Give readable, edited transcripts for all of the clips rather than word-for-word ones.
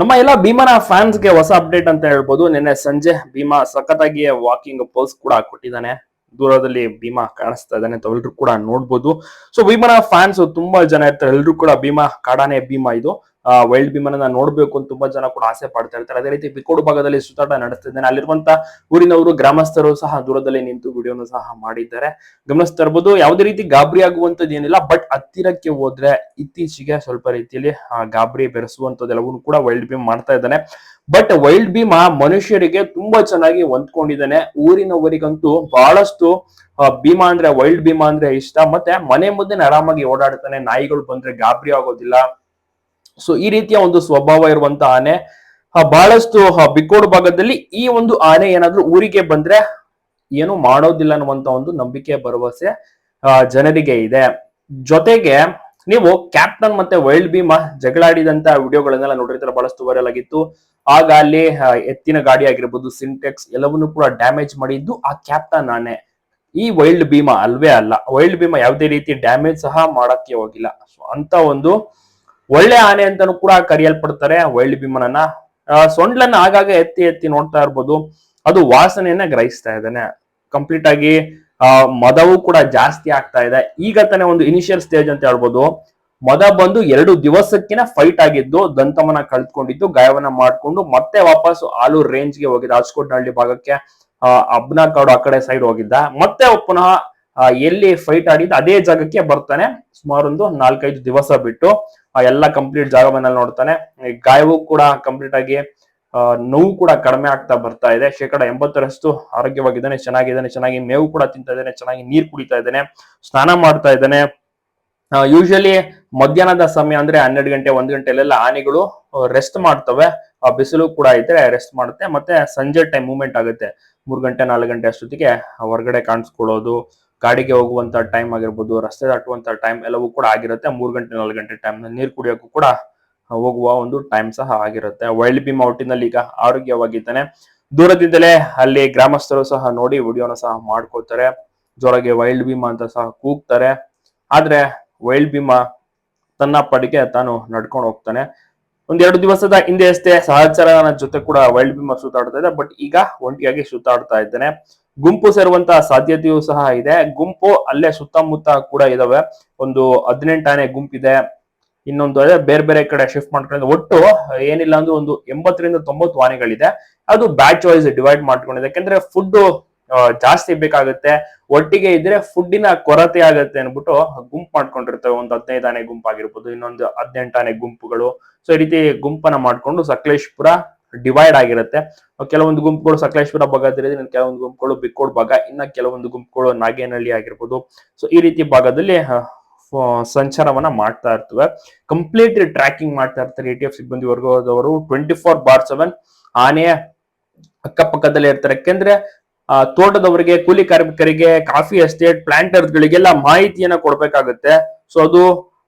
ನಮ್ಮ ಎಲ್ಲ ಭೀಮನ ಫ್ಯಾನ್ಸ್ಗೆ ಹೊಸ ಅಪ್ಡೇಟ್ ಅಂತ ಹೇಳ್ಬೋದು. ನಿನ್ನೆ ಸಂಜೆ ಭೀಮಾ ಸಖತ್ತಾಗಿ ವಾಕಿಂಗ್ ಪೋಸ್ ಕೂಡ ಕೊಟ್ಟಿದ್ದಾನೆ. ದೂರದಲ್ಲಿ ಭೀಮಾ ಕಾಣಿಸ್ತಾ ಇದ್ದಾನೆ, ತಾವೆಲ್ಲರೂ ಕೂಡ ನೋಡ್ಬೋದು. ಸೊ ಭೀಮನ ಫ್ಯಾನ್ಸ್ ತುಂಬಾ ಜನ ಇರ್ತಾರೆ, ಎಲ್ರು ಕೂಡ ಭೀಮಾ ಕಾಡಾನೆ ಭೀಮಾ ಇದು ವೈಲ್ಡ್ ಭೀಮನ ನೋಡ್ಬೇಕು ಅಂತ ತುಂಬಾ ಜನ ಕೂಡ ಆಸೆ ಪಡ್ತಾ ಇರ್ತಾರೆ. ಅದೇ ರೀತಿ ಬಿಕೋಡು ಭಾಗದಲ್ಲಿ ಸುತ್ತಾಟ ನಡೆಸ್ತಿದ್ದಾನೆ. ಅಲ್ಲಿರುವಂತ ಊರಿನವರು ಗ್ರಾಮಸ್ಥರು ಸಹ ದೂರದಲ್ಲಿ ನಿಂತು ವಿಡಿಯೋನು ಸಹ ಮಾಡಿದ್ದಾರೆ. ಗಮನಿಸ್ತಾ ಇರ್ಬೋದು, ಯಾವುದೇ ರೀತಿ ಗಾಬರಿ ಆಗುವಂತದ್ದು ಏನಿಲ್ಲ. ಬಟ್ ಹತ್ತಿರಕ್ಕೆ ಹೋದ್ರೆ ಇತ್ತೀಚೆಗೆ ಸ್ವಲ್ಪ ರೀತಿಯಲ್ಲಿ ಗಾಬರಿ ಬೆರೆಸುವಂತದ್ದೆಲ್ಲವೂ ಕೂಡ ವೈಲ್ಡ್ ಭೀಮ್ ಮಾಡ್ತಾ ಇದ್ದಾನೆ. ಬಟ್ ವೈಲ್ಡ್ ಭೀಮ್ ಮನುಷ್ಯರಿಗೆ ತುಂಬಾ ಚೆನ್ನಾಗಿ ಹೊಂದ್ಕೊಂಡಿದ್ದಾನೆ. ಊರಿನವರಿಗಂತೂ ಬಹಳಷ್ಟು ಭೀಮಾ ಅಂದ್ರೆ ವೈಲ್ಡ್ ಭೀಮಾ ಅಂದ್ರೆ ಇಷ್ಟ. ಮತ್ತೆ ಮನೆ ಮುಂದೆ ಆರಾಮಾಗಿ ಓಡಾಡ್ತಾನೆ, ನಾಯಿಗಳು ಬಂದ್ರೆ ಗಾಬರಿ ಆಗೋದಿಲ್ಲ. ಸೊ ಈ ರೀತಿಯ ಒಂದು ಸ್ವಭಾವ ಇರುವಂತ ಆನೆ ಬಹಳಷ್ಟು ಬಿಕೋಡು ಭಾಗದಲ್ಲಿ ಈ ಒಂದು ಆನೆ ಏನಾದ್ರೂ ಊರಿಗೆ ಬಂದ್ರೆ ಏನು ಮಾಡೋದಿಲ್ಲ ಅನ್ನುವಂತ ಒಂದು ನಂಬಿಕೆ ಭರವಸೆ ಜನರಿಗೆ ಇದೆ. ಜೊತೆಗೆ ನೀವು ಕ್ಯಾಪ್ಟನ್ ಮತ್ತೆ ವೈಲ್ಡ್ ಭೀಮಾ ಜಗಳಾಡಿದಂತ ವಿಡಿಯೋಗಳನ್ನೆಲ್ಲ ನೋಡಿರ್ತಾರೆ, ಬಹಳಷ್ಟು ವೈರಲ್ ಆಗಿತ್ತು. ಆಗ ಅಲ್ಲಿ ಎತ್ತಿನ ಗಾಡಿ ಆಗಿರ್ಬೋದು, ಸಿಂಟೆಕ್ಸ್ ಎಲ್ಲವನ್ನೂ ಕೂಡ ಡ್ಯಾಮೇಜ್ ಮಾಡಿದ್ದು ಆ ಕ್ಯಾಪ್ಟನ್ ಆನೆ. ಈ ವೈಲ್ಡ್ ಭೀಮಾ ಅಲ್ವೇ ಅಲ್ಲ. ವೈಲ್ಡ್ ಭೀಮಾ ಯಾವುದೇ ರೀತಿ ಡ್ಯಾಮೇಜ್ ಸಹ ಮಾಡಕ್ಕೆ ಹೋಗಿಲ್ಲ. ಸೊ ಅಂತ ಒಂದು ಒಳ್ಳೆ ಆನೆ ಅಂತಾನು ಕೂಡ ಕರೆಯಲ್ಪಡ್ತಾರೆ ವೈಲ್ಡ್ ಭೀಮನನ್ನ. ಸೊಂಡ್ಲನ್ನ ಆಗಾಗ ಎತ್ತಿ ಎತ್ತಿ ನೋಡ್ತಾ ಇರ್ಬೋದು, ಅದು ವಾಸನೆಯನ್ನ ಗ್ರಹಿಸ್ತಾ ಇದ್ದಾನೆ. ಕಂಪ್ಲೀಟ್ ಆಗಿ ಮದವು ಕೂಡ ಜಾಸ್ತಿ ಆಗ್ತಾ ಇದೆ. ಈಗ ತಾನೇ ಒಂದು ಇನಿಷಿಯಲ್ ಸ್ಟೇಜ್ ಅಂತ ಹೇಳ್ಬೋದು. ಮದ ಬಂದು 2 ದಿವಸಕ್ಕಿನ ಫೈಟ್ ಆಗಿದ್ದು, ದಂತವನ್ನ ಕಳ್ಕೊಂಡಿದ್ದು, ಗಾಯವನ್ನ ಮಾಡ್ಕೊಂಡು ಮತ್ತೆ ವಾಪಸ್ ಆಲೂರು ರೇಂಜ್ಗೆ ಹೋಗಿದ್ದ, ರಾಜಕೋಟ್ನಹಳ್ಳಿ ಭಾಗಕ್ಕೆ ಅಬ್ನಾಕಾಡು ಆ ಕಡೆ ಸೈಡ್ ಹೋಗಿದ್ದ. ಮತ್ತೆ ಪುನಃ ಎಲ್ಲಿ ಫೈಟ್ ಆಡಿದ್ದು ಅದೇ ಜಾಗಕ್ಕೆ ಬರ್ತಾನೆ. ಸುಮಾರು ಒಂದು 4-5 ದಿವಸ ಬಿಟ್ಟು ಎಲ್ಲ ಕಂಪ್ಲೀಟ್ ಜಾಗವನ್ನ ನೋಡ್ತಾನೆ. ಗಾಯವೂ ಕೂಡ ಕಂಪ್ಲೀಟ್ ಆಗಿ ನೋವು ಕೂಡ ಕಡಿಮೆ ಆಗ್ತಾ ಬರ್ತಾ ಇದೆ. 80% ಆರೋಗ್ಯವಾಗಿದ್ದಾನೆ, ಚೆನ್ನಾಗಿ ಮೇವು ಕೂಡ ತಿಂತಾ ಇದ್ದಾನೆ, ಚೆನ್ನಾಗಿ ನೀರು ಕುಡಿತಾ ಇದ್ದಾನೆ, ಸ್ನಾನ ಮಾಡ್ತಾ ಇದ್ದಾನೆ. ಯೂಶಲಿ ಮಧ್ಯಾಹ್ನದ ಸಮಯ ಅಂದ್ರೆ 12 ಗಂಟೆ 1 ಗಂಟೆಲೆಲ್ಲ ಆನೆಗಳು ರೆಸ್ಟ್ ಮಾಡ್ತವೆ. ಬಿಸಿಲು ಕೂಡ ಇದ್ರೆ ರೆಸ್ಟ್ ಮಾಡುತ್ತೆ. ಮತ್ತೆ ಸಂಜೆ ಟೈಮ್ ಮೂವ್ಮೆಂಟ್ ಆಗುತ್ತೆ. 3 ಗಂಟೆ 4 ಗಂಟೆ ಅಷ್ಟೊತ್ತಿಗೆ ಹೊರಗಡೆ ಕಾಣಿಸ್ಕೊಳ್ಳೋದು, ಗಾಡಿಗೆ ಹೋಗುವಂತ ಟೈಮ್ ಆಗಿರ್ಬೋದು, ರಸ್ತೆ ದಾಟುವಂತ ಟೈಮ್ ಎಲ್ಲವೂ ಕೂಡ ಆಗಿರುತ್ತೆ. 3 ಗಂಟೆ 4 ಗಂಟೆ ಟೈಮ್ ನೀರು ಕುಡಿಯೋಕ್ಕೂ ಕೂಡ ಹೋಗುವ ಒಂದು ಟೈಮ್ ಸಹ ಆಗಿರುತ್ತೆ. ವೈಲ್ಡ್ ಭೀಮಾ ಒಟ್ಟಿನಲ್ಲಿ ಈಗ ಆರೋಗ್ಯವಾಗಿದ್ದಾನೆ. ದೂರದಿಂದಲೇ ಅಲ್ಲಿ ಗ್ರಾಮಸ್ಥರು ಸಹ ನೋಡಿ ವಿಡಿಯೋನ ಸಹ ಮಾಡ್ಕೊಳ್ತಾರೆ, ಜೋರಾಗಿ ವೈಲ್ಡ್ ಭೀಮಾ ಅಂತ ಸಹ ಕೂಗ್ತಾರೆ. ಆದ್ರೆ ವೈಲ್ಡ್ ಭೀಮಾ ತನ್ನ ಪಡಿಗೆ ತಾನು ನಡ್ಕೊಂಡು ಹೋಗ್ತಾನೆ. 1-2 ದಿವಸದ ಹಿಂದೆ ಅಷ್ಟೇ ಸಹಚರನ ಜೊತೆ ಕೂಡ ವೈಲ್ಡ್ ಭೀಮಾ ಸುತ್ತಾಡ್ತಾ ಇದೆ. ಬಟ್ ಈಗ ಒಂಟಿಯಾಗಿ ಸುತ್ತಾಡ್ತಾ ಇದ್ದಾನೆ. ಗುಂಪು ಸೇರುವಂತ ಸಾಧ್ಯತೆಯೂ ಸಹ ಇದೆ. ಗುಂಪು ಅಲ್ಲೇ ಸುತ್ತಮುತ್ತ ಕೂಡ ಇದಾವೆ. ಒಂದು 18 ಆನೆ ಗುಂಪಿದೆ. ಇನ್ನೊಂದು ಅದೇ ಬೇರೆ ಬೇರೆ ಕಡೆ ಶಿಫ್ಟ್ ಮಾಡ್ಕೊಂಡಿದೆ. ಒಟ್ಟು ಏನಿಲ್ಲ ಅಂದ್ರೆ ಒಂದು 80ರಿಂದ 90 ಆನೆಗಳಿದೆ. ಅದು ಬ್ಯಾಚ್ ವೈಸ್ ಡಿವೈಡ್ ಮಾಡ್ಕೊಂಡಿದೆ. ಯಾಕಂದ್ರೆ ಫುಡ್ ಜಾಸ್ತಿ ಬೇಕಾಗುತ್ತೆ, ಒಟ್ಟಿಗೆ ಇದ್ರೆ ಫುಡ್ಡಿನ ಕೊರತೆ ಆಗುತ್ತೆ ಅನ್ಬಿಟ್ಟು ಗುಂಪು ಮಾಡ್ಕೊಂಡಿರ್ತೇವೆ. ಒಂದು 15 ಆನೆ ಗುಂಪಾಗಿರ್ಬೋದು, ಇನ್ನೊಂದು 18 ಆನೆ ಗುಂಪುಗಳು. ಸೊ ಈ ರೀತಿ ಗುಂಪನ್ನ ಮಾಡ್ಕೊಂಡು ಸಕಲೇಶ್ಪುರ ಡಿವೈಡ್ ಆಗಿರುತ್ತೆ. ಕೆಲವೊಂದು ಗುಂಪುಗಳು ಸಕಲೇಶ್ಪುರ ಭಾಗದಲ್ಲಿ, ಕೆಲವೊಂದು ಗುಂಪುಗಳು ಬಿಕ್ಕೋಡ್ ಭಾಗ, ಇನ್ನ ಕೆಲವೊಂದು ಗುಂಪುಗಳು ನಾಗೇನಹಳ್ಳಿ ಆಗಿರ್ಬೋದು. ಸೊ ಈ ರೀತಿ ಭಾಗದಲ್ಲಿ ಸಂಚಾರವನ್ನ ಮಾಡ್ತಾ ಇರ್ತವೆ. ಕಂಪ್ಲೀಟ್ ಟ್ರ್ಯಾಕಿಂಗ್ ಮಾಡ್ತಾ ಇರ್ತಾರೆ ATF ಸಿಬ್ಬಂದಿ ವರ್ಗದವರು. 24/7 ಆನೆಯ ಅಕ್ಕಪಕ್ಕದಲ್ಲೇ ಇರ್ತಾರೆ. ಯಾಕೆಂದ್ರೆ ತೋಟದವರಿಗೆ, ಕೂಲಿ ಕಾರ್ಮಿಕರಿಗೆ, ಕಾಫಿ ಎಸ್ಟೇಟ್ ಪ್ಲಾಂಟರ್ಸ್ ಗಳಿಗೆಲ್ಲ ಮಾಹಿತಿಯನ್ನ ಕೊಡ್ಬೇಕಾಗುತ್ತೆ. ಸೊ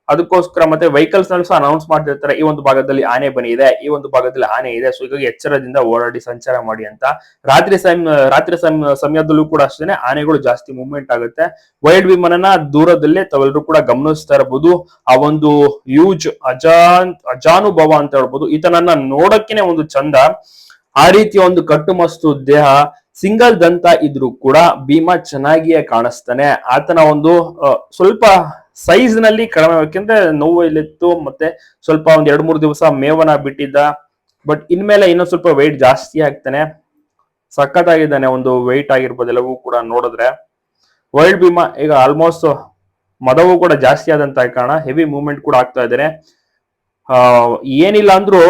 ಅದಕ್ಕೋಸ್ಕರ ಮತ್ತೆ ವೆಹಿಕಲ್ಸ್ ನಲ್ಲಿ ಸಹ ಅನೌನ್ಸ್ ಮಾಡ್ತಿರ್ತಾರೆ, ಈ ಒಂದು ಭಾಗದಲ್ಲಿ ಆನೆ ಬಂದಿದೆ, ಈ ಒಂದು ಭಾಗದಲ್ಲಿ ಆನೆ ಇದೆ. ಸೊ ಹೀಗಾಗಿ ಎಚ್ಚರದಿಂದ ಓಡಾಡಿ ಸಂಚಾರ ಮಾಡಿ ಅಂತ. ರಾತ್ರಿ ಸಮಯದಲ್ಲೂ ಕೂಡ ಅಷ್ಟೇನೆ ಆನೆಗಳು ಜಾಸ್ತಿ ಮೂವ್ಮೆಂಟ್ ಆಗುತ್ತೆ. ವೈಲ್ಡ್ ವಿಮನನ್ನ ದೂರದಲ್ಲೇ ತಾವೆಲ್ಲರೂ ಕೂಡ ಗಮನಿಸ್ತಾ ಇರಬಹುದು. ಆ ಒಂದು ಯೂಜ್ ಅಜಾನುಭವ ಅಂತ ಹೇಳ್ಬೋದು. ಈತನನ್ನ ನೋಡಕ್ಕೇನೆ ಒಂದು ಚಂದ. ಆ ರೀತಿಯ ಒಂದು ಕಟ್ಟುಮಸ್ತು ದೇಹ, ಸಿಂಗಲ್ ದಂತ ಇದ್ರೂ ಕೂಡ ಭೀಮಾ ಚೆನ್ನಾಗಿಯೇ ಕಾಣಿಸ್ತಾನೆ. ಆತನ ಒಂದು ಸ್ವಲ್ಪ ಸೈಜ್ ನಲ್ಲಿ ಕಡಿಮೆ, ಯಾಕೆಂದ್ರೆ ನೋವು ಇಲ್ಲಿತ್ತು. ಮತ್ತೆ ಸ್ವಲ್ಪ ಒಂದ್ 2-3 ದಿವಸ ಮೇವನ ಬಿಟ್ಟಿದ್ದ. ಬಟ್ ಇನ್ಮೇಲೆ ಇನ್ನೊಂದ್ ಸ್ವಲ್ಪ ವೆಯ್ಟ್ ಜಾಸ್ತಿ ಆಗ್ತಾನೆ. ಸಖತ್ತಾಗಿದ್ದಾನೆ. ಒಂದು ವೆಯ್ಟ್ ಆಗಿರ್ಬೋದು ಎಲ್ಲವೂ ಕೂಡ ನೋಡಿದ್ರೆ ವೈಲ್ಡ್ ಭೀಮಾ ಈಗ ಆಲ್ಮೋಸ್ಟ್ ಮದವು ಕೂಡ ಜಾಸ್ತಿ ಆದಂತ ಕಾರಣ ಹೆವಿ ಮೂವ್ಮೆಂಟ್ ಕೂಡ ಆಗ್ತಾ ಇದ್ದಾರೆ. ಏನಿಲ್ಲ ಅಂದ್ರೂ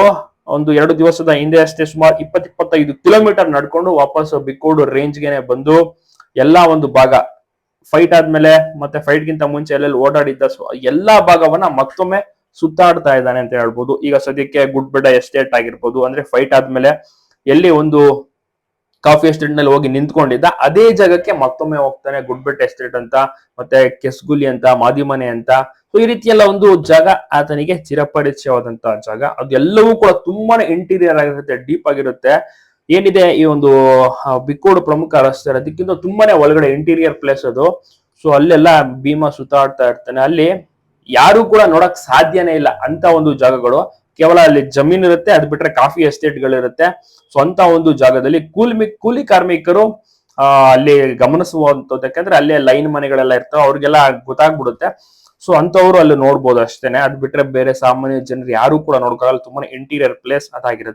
ಒಂದು 2 ದಿವಸದ ಹಿಂದೆ ಅಷ್ಟೇ ಸುಮಾರು 20-25 ಕಿಲೋಮೀಟರ್ ನಡ್ಕೊಂಡು ವಾಪಸ್ ಬಿಕ್ಕೋಡು ರೇಂಜ್ಗೆನೆ ಬಂದು ಎಲ್ಲಾ ಒಂದು ಭಾಗ ಫೈಟ್ ಆದ್ಮೇಲೆ ಮತ್ತೆ ಫೈಟ್ ಗಿಂತ ಮುಂಚೆ ಎಲ್ಲೆಲ್ಲಿ ಓಡಾಡಿದ್ದ ಎಲ್ಲಾ ಭಾಗವನ್ನ ಮತ್ತೊಮ್ಮೆ ಸುತ್ತಾಡ್ತಾ ಇದ್ದಾನೆ ಅಂತ ಹೇಳ್ಬೋದು. ಈಗ ಸದ್ಯಕ್ಕೆ ಗುಡ್ಬೆಡ್ಡ ಎಸ್ಟೇಟ್ ಆಗಿರ್ಬೋದು, ಅಂದ್ರೆ ಫೈಟ್ ಆದ್ಮೇಲೆ ಎಲ್ಲಿ ಒಂದು ಕಾಫಿ ಎಸ್ಟೇಟ್ ನಲ್ಲಿ ಹೋಗಿ ನಿಂತ್ಕೊಂಡಿದ್ದ ಅದೇ ಜಾಗಕ್ಕೆ ಮತ್ತೊಮ್ಮೆ ಹೋಗ್ತಾನೆ. ಗುಡ್ಬೆಟ್ ಎಸ್ಟೇಟ್ ಅಂತ, ಮತ್ತೆ ಕೆಸ್ಗುಲಿ ಅಂತ, ಮಾದಿಮನೆ ಅಂತ. ಸೊ ಈ ರೀತಿ ಎಲ್ಲ ಒಂದು ಜಾಗ ಆತನಿಗೆ ಚಿರಪರಿಚಯವಾದಂತಹ ಜಾಗ. ಅದೆಲ್ಲವೂ ಕೂಡ ತುಂಬಾನೇ ಇಂಟೀರಿಯರ್ ಆಗಿರುತ್ತೆ, ಡೀಪ್ ಆಗಿರುತ್ತೆ. ಏನಿದೆ ಈ ಒಂದು ಬಿಕ್ಕೋಡು ಪ್ರಮುಖ ರಸ್ತೆ, ಅದಕ್ಕಿಂತ ತುಂಬಾನೇ ಒಳಗಡೆ ಇಂಟೀರಿಯರ್ ಪ್ಲೇಸ್ ಅದು. ಸೊ ಅಲ್ಲೆಲ್ಲ ಭೀಮಾ ಸುತ್ತಾಡ್ತಾ ಇರ್ತಾನೆ. ಅಲ್ಲಿ ಯಾರು ಕೂಡ ನೋಡಕ್ ಸಾಧ್ಯನೇ ಇಲ್ಲ ಅಂತ ಒಂದು ಜಾಗಗಳು. ಕೇವಲ ಅಲ್ಲಿ ಜಮೀನ್ ಇರುತ್ತೆ, ಅದ್ ಬಿಟ್ರೆ ಕಾಫಿ ಎಸ್ಟೇಟ್ ಗಳಿರುತ್ತೆ. ಸೊ ಅಂತ ಒಂದು ಜಾಗದಲ್ಲಿ ಕೂಲಿ ಕಾರ್ಮಿಕರು ಅಲ್ಲಿ ಗಮನಿಸುವಂತದ್ದು, ಯಾಕಂದ್ರೆ ಅಲ್ಲೇ ಲೈನ್ ಮನೆಗಳೆಲ್ಲ ಇರ್ತಾವೆ, ಅವ್ರಿಗೆಲ್ಲ ಗೊತ್ತಾಗ್ಬಿಡುತ್ತೆ. ಸೊ ಅಂತವ್ರು ಅಲ್ಲಿ ನೋಡ್ಬೋದು ಅಷ್ಟೇನೆ. ಅದ್ ಬಿಟ್ರೆ ಬೇರೆ ಸಾಮಾನ್ಯ ಜನರು ಯಾರು ಕೂಡ ನೋಡ್ಕೊಳ್ಳಲ್ಲ. ತುಂಬಾನೇ ಇಂಟೀರಿಯರ್ ಪ್ಲೇಸ್ ಅದಾಗಿರುತ್ತೆ.